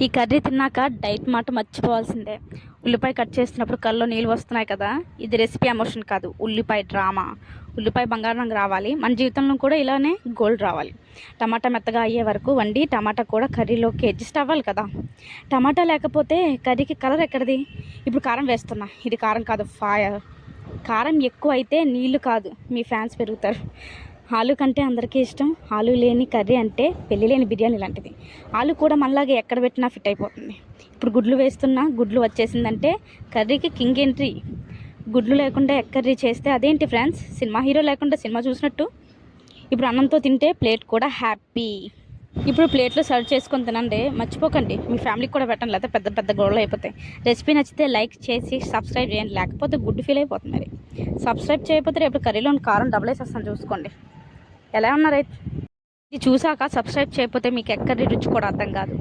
ఈ కర్రీ తిన్నాక డైట్ మాట మర్చిపోవాల్సిందే. ఉల్లిపాయ కట్ చేస్తున్నప్పుడు కళ్ళలో నీళ్ళు వస్తున్నాయి కదా, ఇది రెసిపీ ఎమోషన్ కాదు, ఉల్లిపాయ డ్రామా. ఉల్లిపాయ బంగారం రంగు రావాలి, మన జీవితంలో కూడా ఇలానే గోల్డ్ రావాలి. టమాటా మెత్తగా అయ్యే వరకు వండి టమాటా కూడా కర్రీలోకి అడ్జస్ట్ అవ్వాలి కదా. టమాటా లేకపోతే కర్రీకి కలర్ ఎక్కడిది? ఇప్పుడు కారం వేస్తున్నా, ఇది కారం కాదు, ఫైర్. కారం ఎక్కువ అయితే నీళ్ళు కాదు, మీ ఫ్యాన్స్ పెరుగుతారు. ఆలు కంటే అందరికీ ఇష్టం ఆలు లేని కర్రీ అంటే పెళ్ళి లేని బిర్యానీ లాంటిది. ఆలు కూడా మనలాగే ఎక్కడ పెట్టినా ఫిట్ అయిపోతుంది. ఇప్పుడు గుడ్లు వేస్తున్నా, గుడ్లు వచ్చేసిందంటే కర్రీకి కింగ్ ఎంట్రీ. గుడ్లు లేకుండా ఎగ్ కర్రీ చేస్తే అదేంటి ఫ్రెండ్స్, సినిమా హీరో లేకుండా సినిమా చూసినట్టు. ఇప్పుడు అన్నంతో తింటే ప్లేట్ కూడా హ్యాపీ. ఇప్పుడు ప్లేట్లో సర్వ్ చేసుకొని తినండి, మర్చిపోకండి మీ ఫ్యామిలీకి కూడా పెట్టండి, లేకపోతే పెద్ద పెద్ద గొడవలు అయిపోతాయి. రెసిపీ నచ్చితే లైక్ చేసి సబ్స్క్రైబ్ చేయండి, లేకపోతే గుడ్డు ఫీల్ అయిపోతుంది. మరి సబ్స్క్రైబ్ చేయకపోతే రేపు కర్రీలో కారం డబుల్ వేసేస్తాను, చూసుకోండి. ఎలా ఉన్నారైతే ఇది చూసాక సబ్స్క్రైబ్ చేయకపోతే మీకు ఎక్కడి రుచి కూడా అర్థం కాదు.